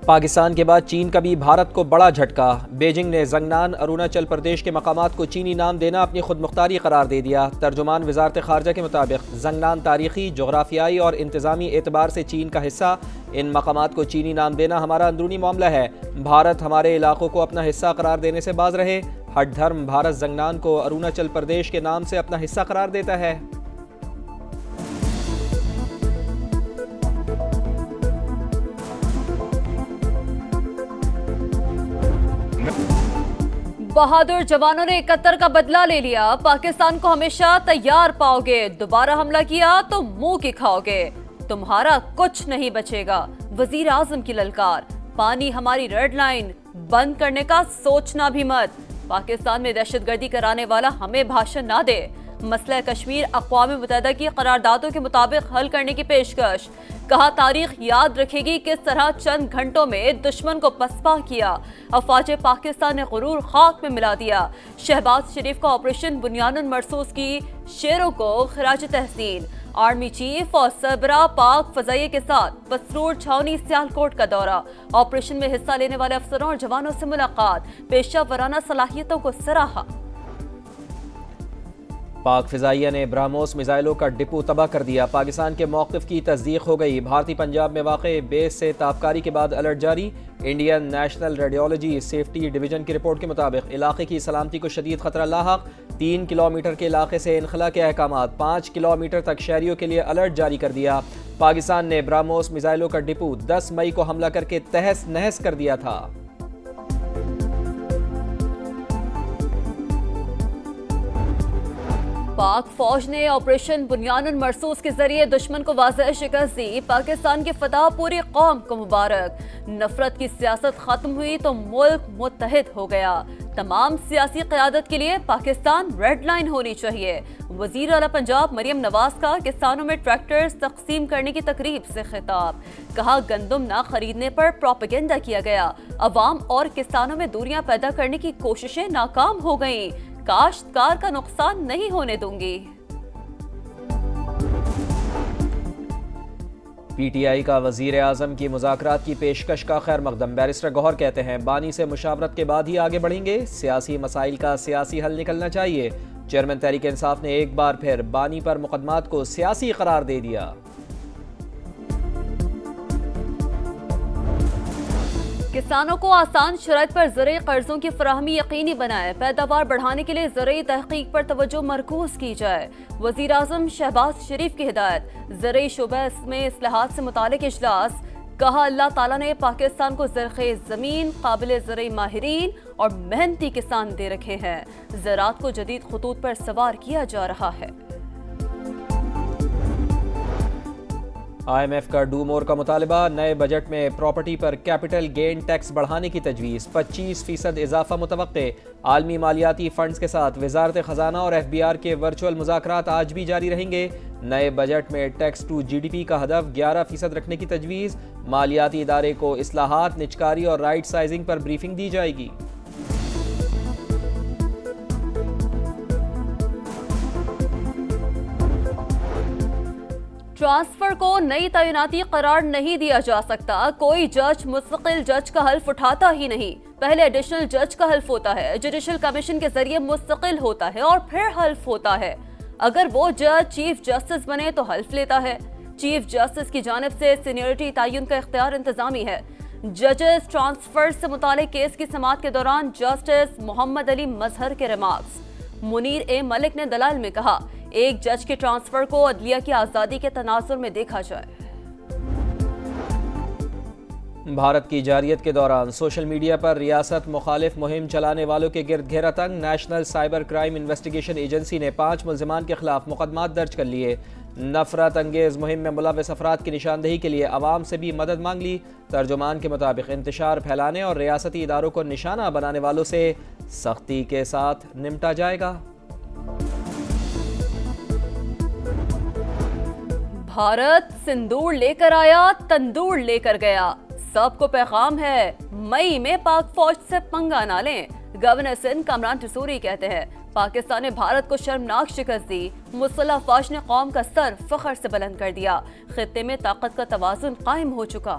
پاکستان کے بعد چین کا بھی بھارت کو بڑا جھٹکا۔ بیجنگ نے زنگنان اروناچل پردیش کے مقامات کو چینی نام دینا اپنی خود مختاری قرار دے دیا۔ ترجمان وزارت خارجہ کے مطابق زنگنان تاریخی، جغرافیائی اور انتظامی اعتبار سے چین کا حصہ، ان مقامات کو چینی نام دینا ہمارا اندرونی معاملہ ہے۔ بھارت ہمارے علاقوں کو اپنا حصہ قرار دینے سے باز رہے۔ ہٹ دھرم بھارت زنگنان کو اروناچل پردیش کے نام سے اپنا حصہ قرار دیتا ہے۔ بہادر جوانوں نے 71 کا بدلہ لے لیا۔ پاکستان کو ہمیشہ تیار پاؤ گے، دوبارہ حملہ کیا تو منہ کی کھاؤ گے، تمہارا کچھ نہیں بچے گا۔ وزیر اعظم کی للکار، پانی ہماری ریڈ لائن، بند کرنے کا سوچنا بھی مت۔ پاکستان میں دہشت گردی کرانے والا ہمیں بھاشن نہ دے۔ مسئلہ کشمیر اقوام متحدہ کی قراردادوں کے مطابق حل کرنے کی پیشکش۔ کہا تاریخ یاد رکھے گی کس طرح چند گھنٹوں میں دشمن کو پسپا کیا۔ افواج پاکستان نے غرور خاک میں ملا دیا۔ شہباز شریف کا آپریشن بنیان المرصوص کی شیروں کو خراج تحسین۔ آرمی چیف اور سربراہ پاک فضائیہ کے ساتھ پسرور چھاونی سیالکوٹ کا دورہ۔ آپریشن میں حصہ لینے والے افسروں اور جوانوں سے ملاقات۔ پیشہ ورانہ صلاحیتوں کو سراہا۔ پاک فضائیہ نے برہموس میزائلوں کا ڈپو تباہ کر دیا۔ پاکستان کے موقف کی تصدیق ہو گئی۔ بھارتی پنجاب میں واقع بیس سے تابکاری کے بعد الرٹ جاری۔ Indian national radiology safety division کی رپورٹ کے مطابق علاقے کی سلامتی کو شدید خطرہ لاحق۔ 3 کلومیٹر کے علاقے سے انخلا کے احکامات، 5 کلومیٹر تک شہریوں کے لیے الرٹ جاری کر دیا۔ پاکستان نے برہموس میزائلوں کا ڈپو 10 مئی کو حملہ کر کے تہس نہس کر دیا تھا۔ پاک فوج نے آپریشن بنیان المرصوص کے ذریعے دشمن کو واضح شکست دی۔ پاکستان کی فتح پوری قوم کو مبارک۔ نفرت کی سیاست ختم ہوئی تو ملک متحد ہو گیا۔ تمام سیاسی قیادت کے لیے پاکستان ریڈ لائن ہونی چاہیے۔ وزیر اعلیٰ پنجاب مریم نواز کا کسانوں میں ٹریکٹرز تقسیم کرنے کی تقریب سے خطاب۔ کہا گندم نہ خریدنے پر پروپیگنڈا کیا گیا۔ عوام اور کسانوں میں دوریاں پیدا کرنے کی کوششیں ناکام ہو گئیں۔ کاشتکار کا نقصان نہیں ہونے دوں گی۔ پی ٹی آئی کا وزیر اعظم کی مذاکرات کی پیشکش کا خیر مقدم۔ بیرسٹر گوہر کہتے ہیں بانی سے مشاورت کے بعد ہی آگے بڑھیں گے۔ سیاسی مسائل کا سیاسی حل نکلنا چاہیے۔ چیئرمین تحریک انصاف نے ایک بار پھر بانی پر مقدمات کو سیاسی قرار دے دیا۔ کسانوں کو آسان شرائط پر زرعی قرضوں کی فراہمی یقینی بنائے۔ پیداوار بڑھانے کے لیے زرعی تحقیق پر توجہ مرکوز کی جائے۔ وزیر اعظم شہباز شریف کی ہدایت۔ زرعی شعبہ میں اصلاحات سے متعلق اجلاس۔ کہا اللہ تعالیٰ نے پاکستان کو زرخیز زمین، قابل زرعی ماہرین اور محنتی کسان دے رکھے ہیں۔ زراعت کو جدید خطوط پر سوار کیا جا رہا ہے۔ آئی ایم ایف کا ڈو مور کا مطالبہ۔ نئے بجٹ میں پراپرٹی پر کیپٹل گین ٹیکس بڑھانے کی تجویز، 25% اضافہ متوقع۔ عالمی مالیاتی فنڈز کے ساتھ وزارت خزانہ اور ایف بی آر کے ورچوئل مذاکرات آج بھی جاری رہیں گے۔ نئے بجٹ میں tax to G D P کا ہدف 11% رکھنے کی تجویز۔ مالیاتی ادارے کو اصلاحات، نجکاری اور رائٹ سائزنگ پر بریفنگ دی جائے گی۔ ٹرانسفر کو نئی تعیناتی قرار نہیں دیا جا سکتا۔ کوئی جج مستقل جج کا حلف اٹھاتا ہی نہیں۔ پہلے ایڈیشنل جج کا حلف ہوتا ہے، جوڈیشل کمیشن کے ذریعے مستقل ہوتا ہے اور پھر حلف ہوتا ہے۔ اگر وہ جج چیف جسٹس بنے تو حلف لیتا ہے۔ چیف جسٹس کی جانب سے سینیورٹی تعین کا اختیار انتظامی ہے۔ ججز ٹرانسفر سے متعلق کیس کی سماعت کے دوران جسٹس محمد علی مظہر کے ریمارکس۔ منیر اے ملک نے دلائل میں کہا ایک جج کے ٹرانسفر کو عدلیہ کی آزادی کے تناظر میں دیکھا جائے۔ بھارت کی جارحیت کے دوران سوشل میڈیا پر ریاست مخالف مہم چلانے والوں کے گرد گھیرا تنگ۔ National cyber crime investigation agency نے 5 ملزمان کے خلاف مقدمات درج کر لیے۔ نفرت انگیز مہم میں ملوث افراد کی نشاندہی کے لیے عوام سے بھی مدد مانگ لی۔ ترجمان کے مطابق انتشار پھیلانے اور ریاستی اداروں کو نشانہ بنانے والوں سے سختی کے ساتھ نمٹا جائے گا۔ بھارت سندور لے کر آیا، تندور لے کر گیا۔ سب کو پیغام ہے مئی میں پاک فوج سے پنگا نہ لیں۔ گورنر سندھ کامران ٹسوری کہتے ہیں پاکستان نے بھارت کو شرمناک شکست دی۔ مسلح افواج نے قوم کا سر فخر سے بلند کر دیا۔ خطے میں طاقت کا توازن قائم ہو چکا۔